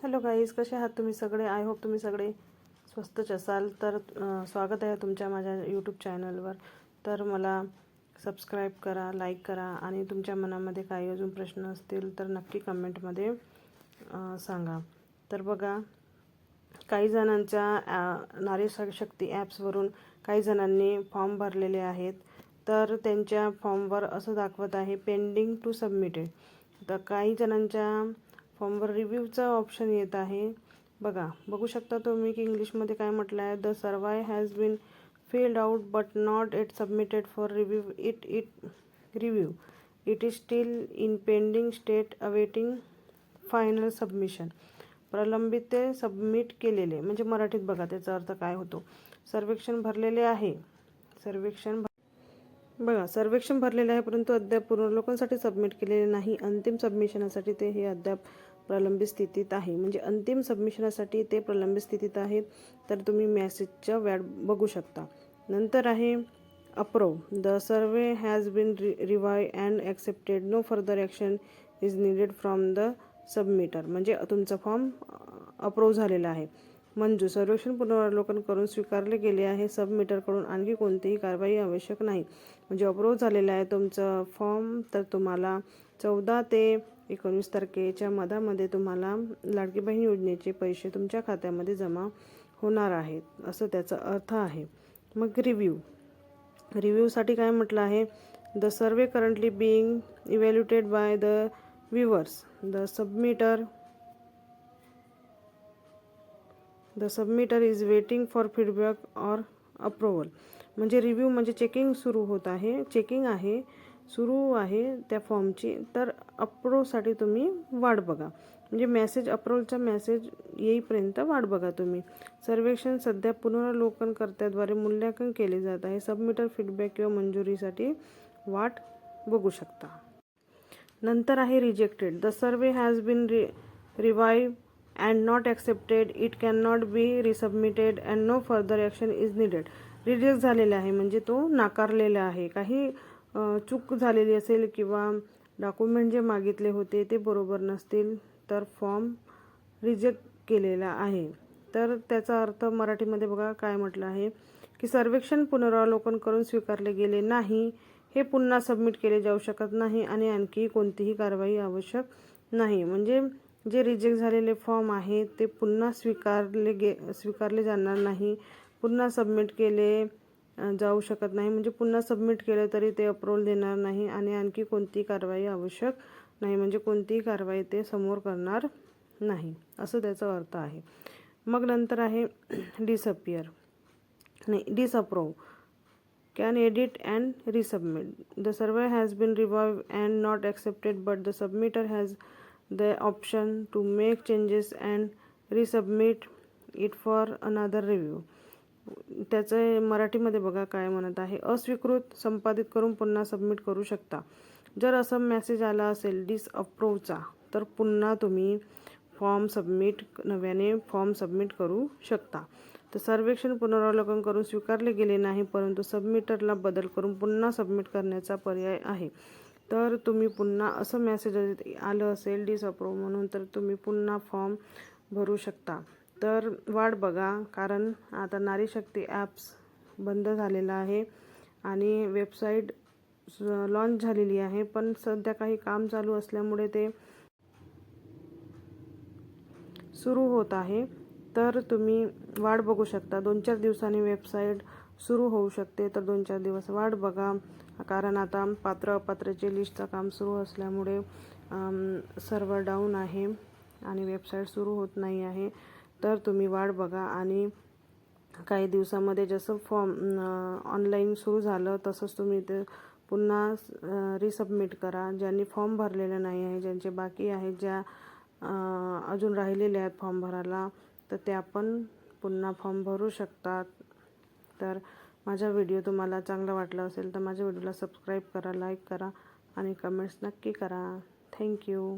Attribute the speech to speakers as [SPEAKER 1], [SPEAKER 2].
[SPEAKER 1] Hello guys, कसे आहात तुम्ही सगळे? आय होप तुम्ही सगळे स्वस्तच असाल. तर स्वागत आहे तुमच्या माझ्या यूट्यूब चॅनलवर. तर मला सबस्क्राईब करा, लाईक करा आणि तुमच्या मनामध्ये काही अजून प्रश्न असतील तर नक्की कमेंटमध्ये सांगा. तर बघा, काही जणांच्या नारी शक्ती ॲप्सवरून काही जणांनी फॉर्म भरलेले आहेत. तर त्यांच्या फॉर्मवर असं दाखवत आहे पेंडिंग टू सबमिटेड. तर काही जणांच्या फॉर्मवर रिव्ह्यूचा ऑप्शन येत आहे. बघू शकता तुम्ही की इंग्लिशमध्ये काय म्हटलं आहे. द सर्वाय has been filled out but not it submitted for review. Review it is steel in pending state awaiting final submission. प्रलंबित ते सबमिट केलेले म्हणजे मराठीत बघा त्याचा अर्थ काय होतो. सर्वेक्षण भरलेले आहे. सर्वेक्षण भरलेले आहे परंतु अद्याप पुनर्वलोकनासाठी सबमिट केलेले नाही. अंतिम सबमिशनसाठी ते हे अद्याप प्रलंबित स्थितीत आहे. म्हणजे अंतिम सबमिशनसाठी ते प्रलंबित स्थितीत आहेत. तर तुम्ही मेसेजच्या वाट बघू शकता. नंतर आहे approve. The survey has been revive and accepted. No further action is needed from the submitter. म्हणजे तुमचा फॉर्म अप्रूव्ह झालेला आहे. मंजूर. सर्वेक्षण पुनरावलोकन करून स्वीकारले गेले आहे. सबमिटरकडून आणखी कोणतीही कारवाई आवश्यक नाही. म्हणजे अप्रूव्ह झालेलं आहे तुमचं फॉर्म. तर तुम्हाला 14 ते 19 तारखेच्या मधामध्ये तुम्हाला लाडकी बहीण योजनेचे पैसे तुमच्या खात्यामध्ये जमा होणार आहेत, असं त्याचा अर्थ आहे. मग रिव्ह्यूसाठी काय म्हटलं आहे. The survey currently being evaluated by the viewers. The सबमिटर is waiting for feedback or approval. म्हणजे रिव्ह्यू म्हणजे चेकिंग सुरू आहे त्या फॉर्मची. तर अप्रूव्हसाठी तुम्ही वाट बघा. म्हणजे अप्रूव्हलचा मेसेज येईपर्यंत वाट बघा तुम्ही. सर्वेक्षण सध्या पुनरावलोकनकर्त्याद्वारे मूल्यांकन केले जात आहे. सबमिटर फीडबॅक किंवा मंजुरीसाठी वाट बघू शकता. नंतर आहे rejected. The survey has been revive and not accepted. It can not be resubmitted and no further action is needed. Reject झालेला आहे म्हणजे तो नाकारलेला आहे. काही चूक झालेली असेल किंवा डॉक्युमेंट जे मागितले होते ते बरोबर नसतील तर फॉर्म रिजेक्ट केलेला आहे. तर त्याचा अर्थ मराठीमध्ये बघा काय म्हटलं आहे की सर्वेक्षण पुनरावलोकन करून स्वीकारले गेले नाही. हे पुन्हा सबमिट केले जाऊ शकत नाही आणि आणखी कोणतीही कारवाई आवश्यक नाही. म्हणजे जे रिजेक्ट झालेले फॉर्म आहेत ते पुन्हा स्वीकारले जाणार नाही. पुन्हा सबमिट केले जाऊ शकत नाही. म्हणजे पुन्हा सबमिट केलं तरी ते अप्रूव्हल देणार नाही आणि आणखी कोणतीही कारवाई आवश्यक नाही. म्हणजे कोणतीही कारवाई ते समोर करणार नाही, असं त्याचा अर्थ आहे. मग नंतर आहे disapprove. Can edit and resubmit. The survey has been revive and not accepted but the submitter has the option to make changes and resubmit it for another review. त्याचं मराठीमध्ये बघा काय म्हणत आहे. अस्वीकृत संपादित करून पुन्हा सबमिट करू शकता. जर असं मेसेज आला असेल डिसअप्रूव्हचा तर पुन्हा तुम्ही नव्याने फॉर्म सबमिट करू शकता. तर सर्वेक्षण पुनरावलोकन करून स्वीकारले गेले नाही परंतु सबमिटरला बदल करून पुन्हा सबमिट करण्याचा पर्याय आहे. तर तुम्ही पुन्हा असं मेसेज आलं असेल डिसअप्रूव्ह म्हणून तर तुम्ही पुन्हा फॉर्म भरू शकता. तर वाट बघा, कारण आता नारी शक्ती ॲप्स बंद झालेला आहे आणि वेबसाईट लॉन्च झालेली आहे. पण सध्या काही काम चालू असल्यामुळे ते सुरू होत आहे. तर तुम्ही वाट बघू शकता. 2-4 दिवसांनी वेबसाईट सुरू होऊ शकते. तर 2-4 दिवस वाट बघा, कारण आता पात्र अपात्रचे लिस्टचं काम सुरू असल्यामुळे सर्व्हर डाऊन आहे आणि वेबसाईट सुरू होत नाही आहे. तर तुम्ही वाट बघा आणि काही दिवसामध्ये जसं फॉर्म ऑनलाईन सुरू झालं तसंच तुम्ही ते पुन्हा रिसबमिट करा. ज्यांनी फॉर्म भरलेला नाही आहे, ज्यांचे बाकी आहेत, ज्या अजून राहिलेले आहेत फॉर्म भरायला, तर त्या पण पुन्हा फॉर्म भरू शकतात. तर माझा व्हिडिओ तुम्हाला चांगला वाटला असेल तर माझ्या व्हिडिओला सबस्क्राईब करा, लाईक करा आणि कमेंट्स नक्की करा. थँक्यू.